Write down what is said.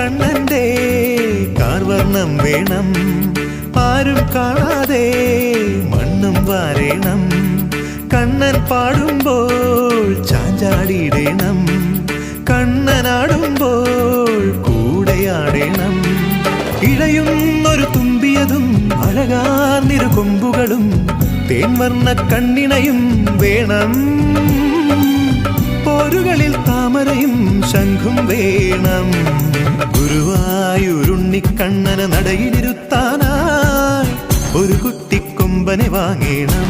കണ്ണന്റെ കാർവർണം വേണം, ആരും കാണാതെ മണ്ണും വാരേണം. കണ്ണൻ പാടുമ്പോൾ ചാഞ്ചാടിയിടേണം, കണ്ണനാടുമ്പോൾ കൂടെയാടേണം. ഇഴയുന്നൊരു തുമ്പിയതും അഴകാർന്നിരു കൊമ്പുകളും തേൻവർണ്ണ കണ്ണിണയും വേണം. പോരുകളിൽ താമരയും ശംഖും വേണം. ഗുരുവായൂരുണ്ണിക്കണ്ണനെ നടയിലിരുത്താനായി ഒരു കുട്ടിക്കൊമ്പനെ വാങ്ങേണം.